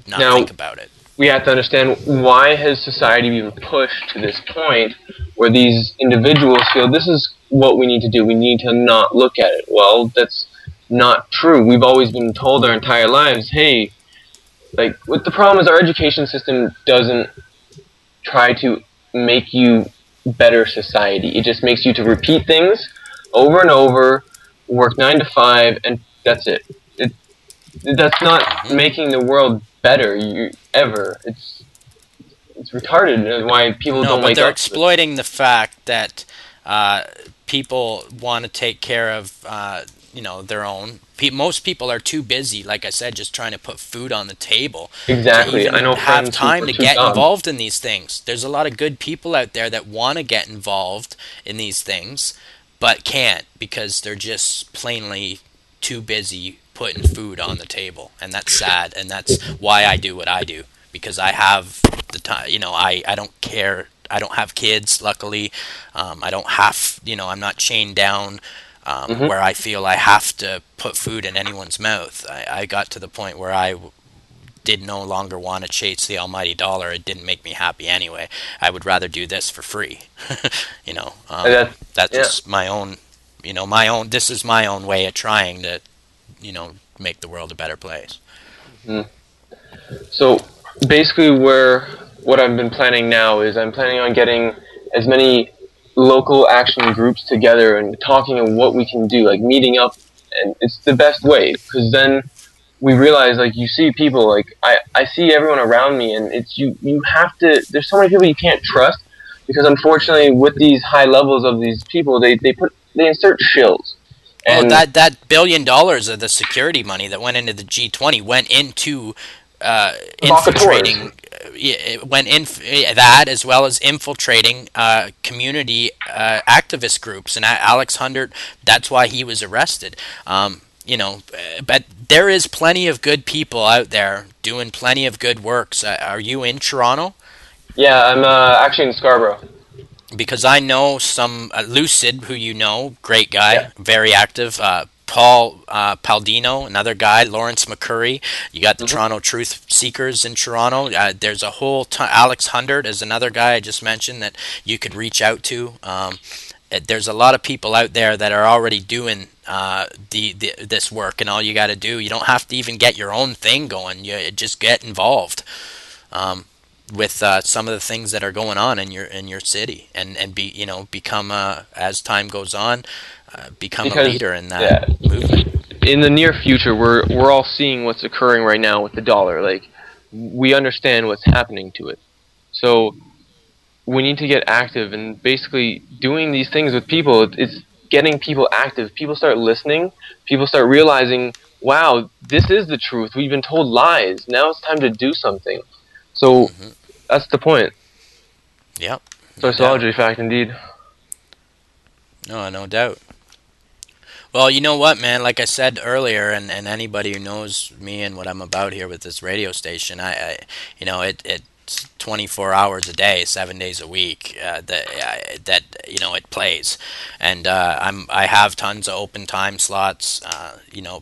not think about it. We have to understand, why has society been pushed to this point where these individuals feel this is what we need to do, we need to not look at it? Well, that's not true. We've always been told our entire lives, hey, like, what the problem is, our education system doesn't try to make you better society. It just makes you to repeat things over and over, work 9 to 5, and that's it. That's not making the world better ever. It's retarded. That's why people don't wake up. No, but they're exploiting the fact that people want to take care of their own. Most people are too busy, like I said, just trying to put food on the table. Exactly. To even I know have friends time who to get jobs. involved in these things. There's a lot of good people out there that want to get involved in these things, but can't because they're just plainly too busy putting food on the table, and that's sad. And that's why I do what I do, because I have the time. I don't care. I don't have kids, luckily. I don't have. I'm not chained down. Where I feel I have to put food in anyone's mouth. I got to the point where I did no longer want to chase the almighty dollar. It didn't make me happy anyway. I would rather do this for free. That's just my own. This is my own way of trying to, make the world a better place. So basically, what I've been planning now is I'm planning on getting as many local action groups together and talking on what we can do, like meeting up, and it's the best way, because then we realize, like, you see people, like I see everyone around me, and it's you have to, there's so many people you can't trust, because unfortunately with these high levels of these people, they insert shills. And that $1 billion of the security money that went into the G20 went into infiltrating. It went in that, as well as infiltrating community activist groups, and Alex Hundert. That's why he was arrested. But there is plenty of good people out there doing plenty of good works. Are you in Toronto? Yeah, I'm actually in Scarborough. Because I know some Lucid, who great guy, very active. Paul Paldino, another guy, Lawrence McCurry. You got the Toronto Truth Seekers in Toronto. There's a whole Alex Hundert is another guy I just mentioned that you could reach out to. There's a lot of people out there that are already doing this work, and all you got to do, you don't have to even get your own thing going. You just get involved with some of the things that are going on in your city, and become as time goes on. Become a leader in that movement. In the near future, we're all seeing what's occurring right now with the dollar. Like, we understand what's happening to it. So we need to get active, and basically doing these things with people, it's getting people active. People start listening. People start realizing, wow, this is the truth. We've been told lies. Now it's time to do something. So that's the point. Yep. Sociology, fact indeed. No doubt. Well, you know what, man? Like I said earlier, and anybody who knows me and what I'm about here with this radio station, it's 24 hours a day, 7 days a week that it plays, and I have tons of open time slots.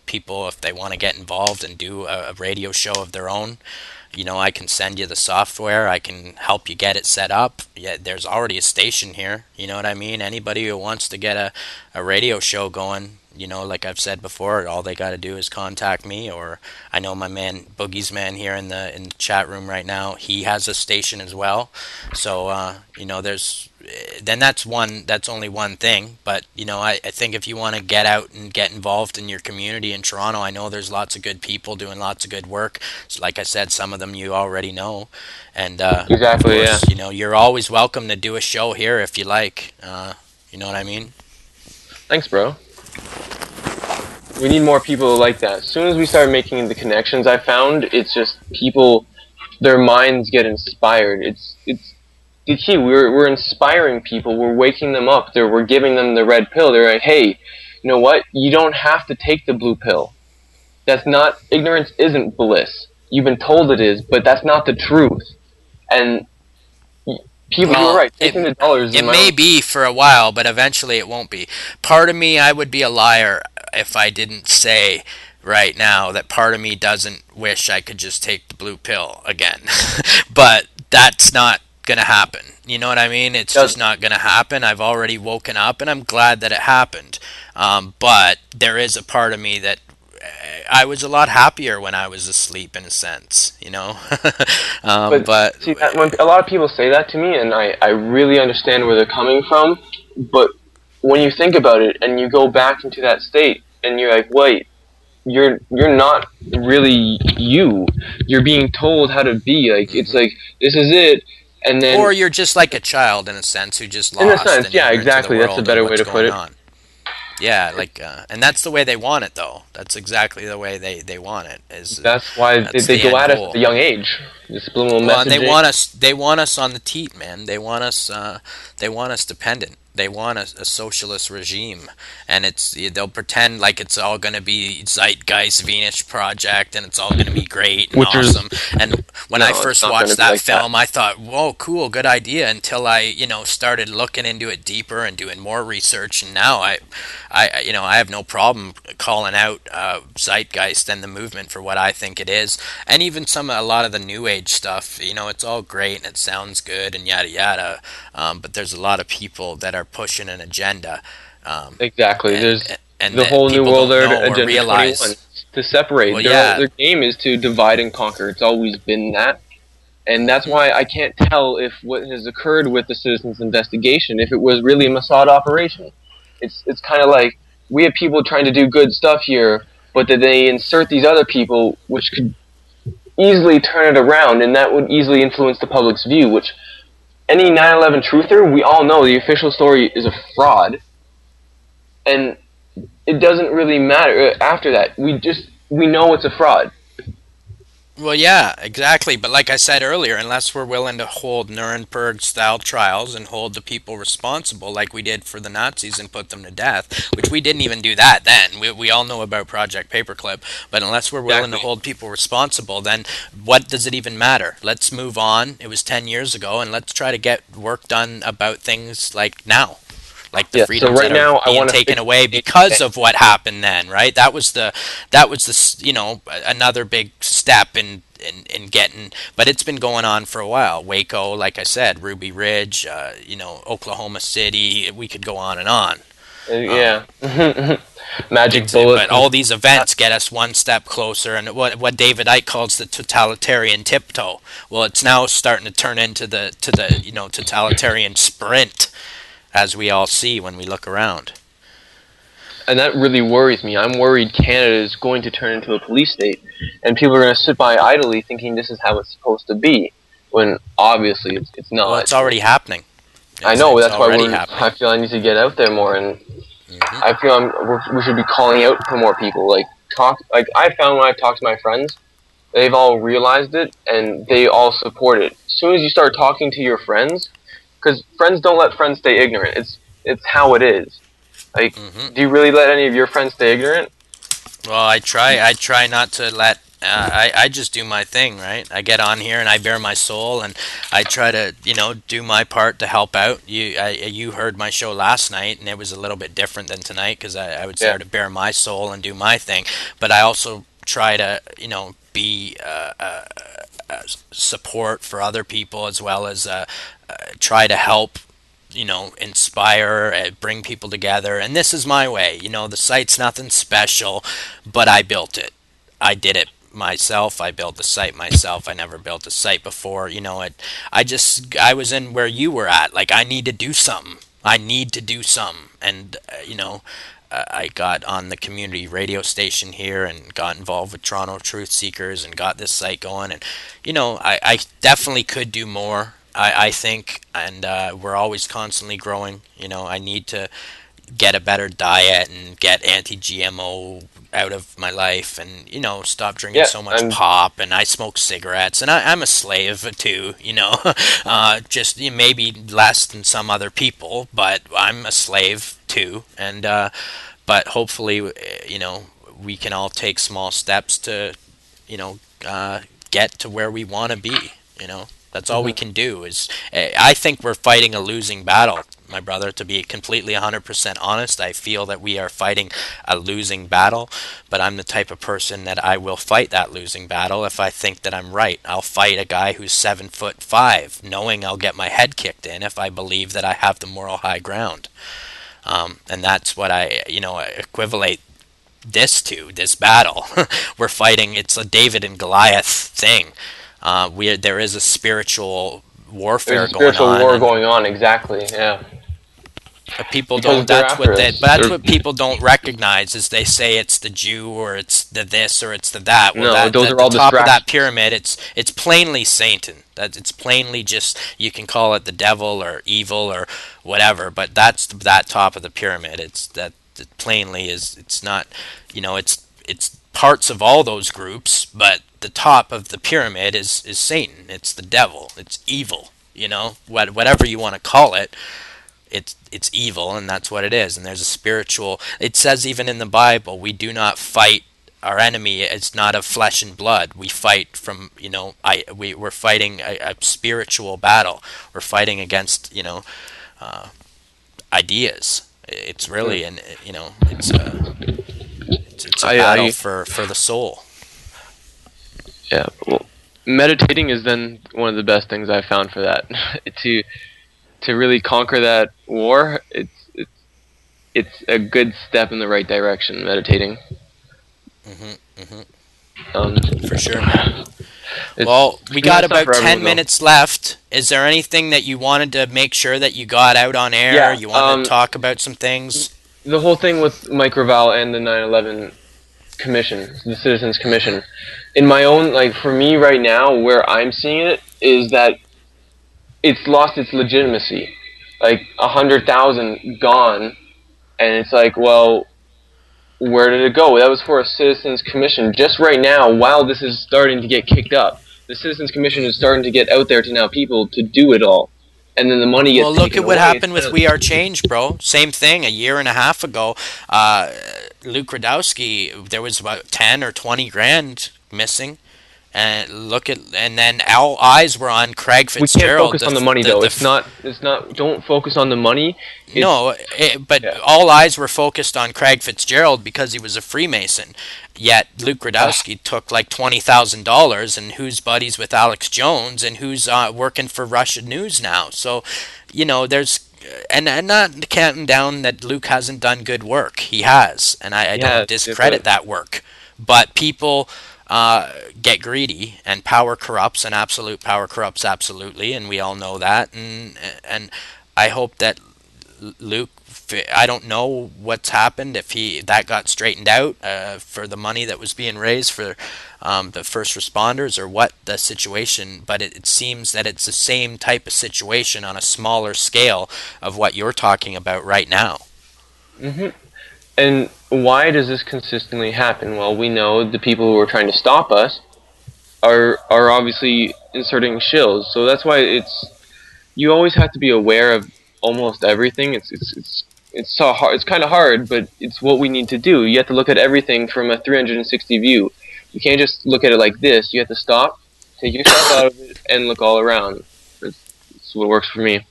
People, if they want to get involved and do a radio show of their own, I can send you the software. I can help you get it set up. Yeah, there's already a station here. You know what I mean? Anybody who wants to get a radio show going, like I've said before, all they got to do is contact me. Or I know my man Boogie's man here in the chat room right now. He has a station as well. So that's only one thing. But I think if you want to get out and get involved in your community in Toronto, I know there's lots of good people doing lots of good work. So like I said, some of them you already know. And exactly, of course, you're always welcome to do a show here if you like. You know what I mean? Thanks, bro. We need more people like that. As soon as we start making the connections, I found it's just people, their minds get inspired. It's the key. We're inspiring people. We're waking them up. We're giving them the red pill. They're like, hey, you know what? You don't have to take the blue pill. That's not, ignorance isn't bliss. You've been told it is, but that's not the truth. And people, you're right. Taking the dollars. It may be for a while, but eventually it won't be. Part of me, I would be a liar if I didn't say right now that part of me doesn't wish I could just take the blue pill again. But that's not going to happen. You know what I mean? It's Does just not going to happen. I've already woken up and I'm glad that it happened. But there is a part of me that I was a lot happier when I was asleep, in a sense, you know? but But see that when a lot of people say that to me, and I really understand where they're coming from, but when you think about it and you go back into that state and you're like, wait, you're not really you. You're being told how to be. Like it's mhm. like this is it, and then Or you're just like a child, in a sense, who just in a lost sense, and yeah, ignorant to the exactly. That's a world and better way what's to put going it. on. Yeah, like, and that's the way they want it, though. That's exactly the way they want it. That's why That's they the go end at us at goal. a young age. This subliminal Well, and messaging, they want us on the teat, man. They want us dependent. They want a socialist regime, and they'll pretend like it's all going to be Zeitgeist Venus Project, and it's all going to be great and which is awesome. And when I no, it's first not going to watched be that like that. film, I thought, "Whoa, cool, good idea." Until I, started looking into it deeper and doing more research, and now I have no problem calling out Zeitgeist and the movement for what I think it is, and even a lot of the new age stuff. It's all great and it sounds good and yada yada, but there's a lot of people that are pushing an agenda, um, Exactly. and There's and the that whole New people World don't Order know or Agenda 21 realize. to separate. Well, yeah. Their game is to divide and conquer. It's always been that. And that's Hmm. why I can't tell if what has occurred with the citizens' investigation, if it was really a Mossad operation. It's kind of like we have people trying to do good stuff here, but then they insert these other people, which could easily turn it around, and that would easily influence the public's view. Which any 9/11 truther, we all know the official story is a fraud, and it doesn't really matter after that. We know it's a fraud. Well, yeah, exactly. But like I said earlier, unless we're willing to hold Nuremberg style trials and hold the people responsible, like we did for the Nazis and put them to death, which we didn't even do that then. We all know about Project Paperclip. But unless we're willing to Exactly. hold people responsible, then what does it even matter? Let's move on. It was 10 years ago, and let's try to get work done about things like now. Like the Yeah. So freedoms right that are now, I being want to taken fix away the because of what happened then, right? That was the another big step in getting, but it's been going on for a while. Waco, like I said, Ruby Ridge, Oklahoma City. We could go on and on. Um, Yeah. Magic but bullets and all these events get us one step closer, and what David Icke calls the totalitarian tiptoe. Well, it's now starting to turn into the totalitarian sprint, as we all see when we look around. and that really worries me. I'm worried Canada is going to turn into a police state, and people are going to sit by idly thinking this is how it's supposed to be, when obviously it's Well, not. it's already happening. I It's know it's that's why already we're. happening. I feel I need to get out there more, and Hmm. I feel we should be calling out for more people. Like talk. Like I found when I've talked to my friends, they've all realized it and they all support it. As soon as you start talking to your friends, because friends don't let friends stay ignorant. It's how it is. Like, Hmm. do you really let any of your friends stay ignorant? Well, I try not to let. I just do my thing, right? I get on here and I bare my soul, and I try to, do my part to help out. You heard my show last night, and it was a little bit different than tonight because I was Yeah. there to bare my soul and do my thing. But I also try to, be support for other people, as well as try to help, inspire, bring people together. And this is my way. The site's nothing special, but I built it. I did it myself. I built the site myself. I never built a site before. I was in where you were at. Like, I need to do something. I need to do something. And, I got on the community radio station here and got involved with Toronto Truth Seekers and got this site going. And, I definitely could do more. I think, and we're always constantly growing. I need to get a better diet and get anti-GMO out of my life, and stop drinking Yeah. so much pop. And I smoke cigarettes, and I'm a slave too. Just maybe less than some other people, but I'm a slave too. And but hopefully, we can all take small steps to you know get to where we want to be. That's all we Mhm. can do. I think we're fighting a losing battle, my brother. To be completely 100% honest, I feel that we are fighting a losing battle, but I'm the type of person that I will fight that losing battle if I think that I'm right. I'll fight a guy who's 7'5", knowing I'll get my head kicked in if I believe that I have the moral high ground. And that's what I, equivalate this battle. We're fighting. It's a David and Goliath thing. There is a spiritual warfare There's a going spiritual on, war and going on, exactly, yeah. people Because don't. they're That's after what they. us. But that's what people don't recognize is they say it's the Jew or it's the this or it's the that. Well, No, those at are the all top of that distractions. pyramid, it's plainly Satan. That it's plainly just, you can call it the devil or evil or whatever. But that's that top of the pyramid. It's that it plainly is. It's not. It's parts of all those groups, but the top of the pyramid is Satan. It's the devil. It's evil. Whatever you want to call it, it's evil, and that's what it is. And there's a spiritual. It says even in the Bible, we do not fight our enemy. It's not of flesh and blood. We fight from we're fighting a spiritual battle. We're fighting against ideas. It's really it's a battle for the soul. Yeah, well, meditating is then one of the best things I've found for that. to really conquer that war, it's a good step in the right direction. Meditating. For sure, man. Well, we got about 10 minutes left. Is there anything that you wanted to make sure that you got out on air? Yeah, you wanted to talk about some things? The whole thing with Mike Raval and the 9/11 Commission, the Citizens Commission. In my own, for me right now, where I'm seeing it is that it's lost its legitimacy. 100,000 gone, and it's well, where did it go? That was for a Citizens Commission. Just right now, while this is starting to get kicked up, the Citizens Commission is starting to get out there to now people to do it all. And then the money gets taken away. Well, look at what happened with We Are Change, bro. Same thing. A year and a half ago, Luke Radowski, there was about 10 or 20 grand missing. And then all eyes were on Craig Fitzgerald. We can't focus on the money, though. It's not. Don't focus on the money. But all eyes were focused on Craig Fitzgerald because he was a Freemason. Yet Luke Radowski took $20,000, and who's buddies with Alex Jones, and who's working for Russian News now. So, there's. And not counting down that Luke hasn't done good work. He has, and I don't discredit that work. But people get greedy, and power corrupts, and absolute power corrupts absolutely, and we all know that. And I hope that Luke, I don't know what's happened, if that got straightened out for the money that was being raised for the first responders, or what the situation, but it seems that it's the same type of situation on a smaller scale of what you're talking about right now. Mm-hmm. And why does this consistently happen? Well, we know the people who are trying to stop us are obviously inserting shills. So that's why you always have to be aware of almost everything. It's so hard. It's kind of hard, but it's what we need to do. You have to look at everything from a 360 view. You can't just look at it like this. You have to stop, take yourself out of it, and look all around. That's what works for me.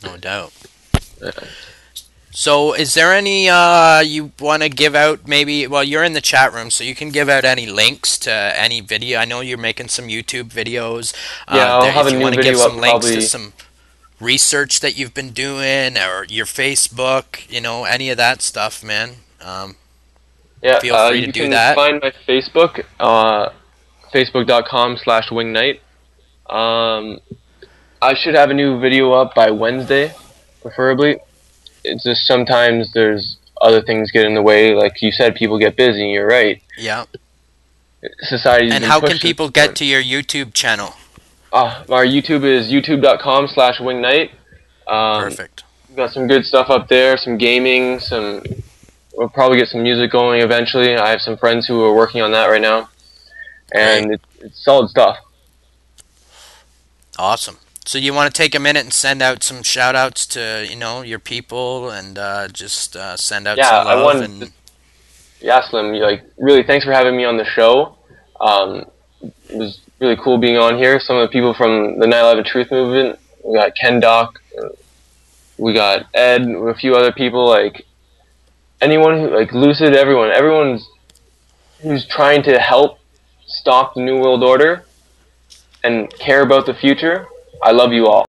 No doubt. So is there any you want to give out, maybe, well, you're in the chat room, so you can give out any links to any video. I know you're making some YouTube videos. Yeah, I'll have a new video give some up links probably. to some research that you've been doing, or your Facebook, any of that stuff, man. Yeah, feel free to do that. You can find my Facebook, facebook.com/Wingedknight. I should have a new video up by Wednesday, preferably. It's just sometimes there's other things get in the way. Like you said, people get busy. You're right. Yeah. Society's and been how can people get to your YouTube channel? Our YouTube is youtube.com/Wingedknight. Perfect. We've got some good stuff up there, some gaming, we'll probably get some music going eventually. I have some friends who are working on that right now. And it's solid stuff. Awesome. So you want to take a minute and send out some shout-outs to, your people, and just send out some love? Yeah, Slim, really thanks for having me on the show. It was really cool being on here. Some of the people from the 9/11 Truth Movement. We got Ken Doc, We got Ed, a few other people, like anyone who, like Lucid, everyone's who's trying to help stop the New World Order and care about the future. I love you all.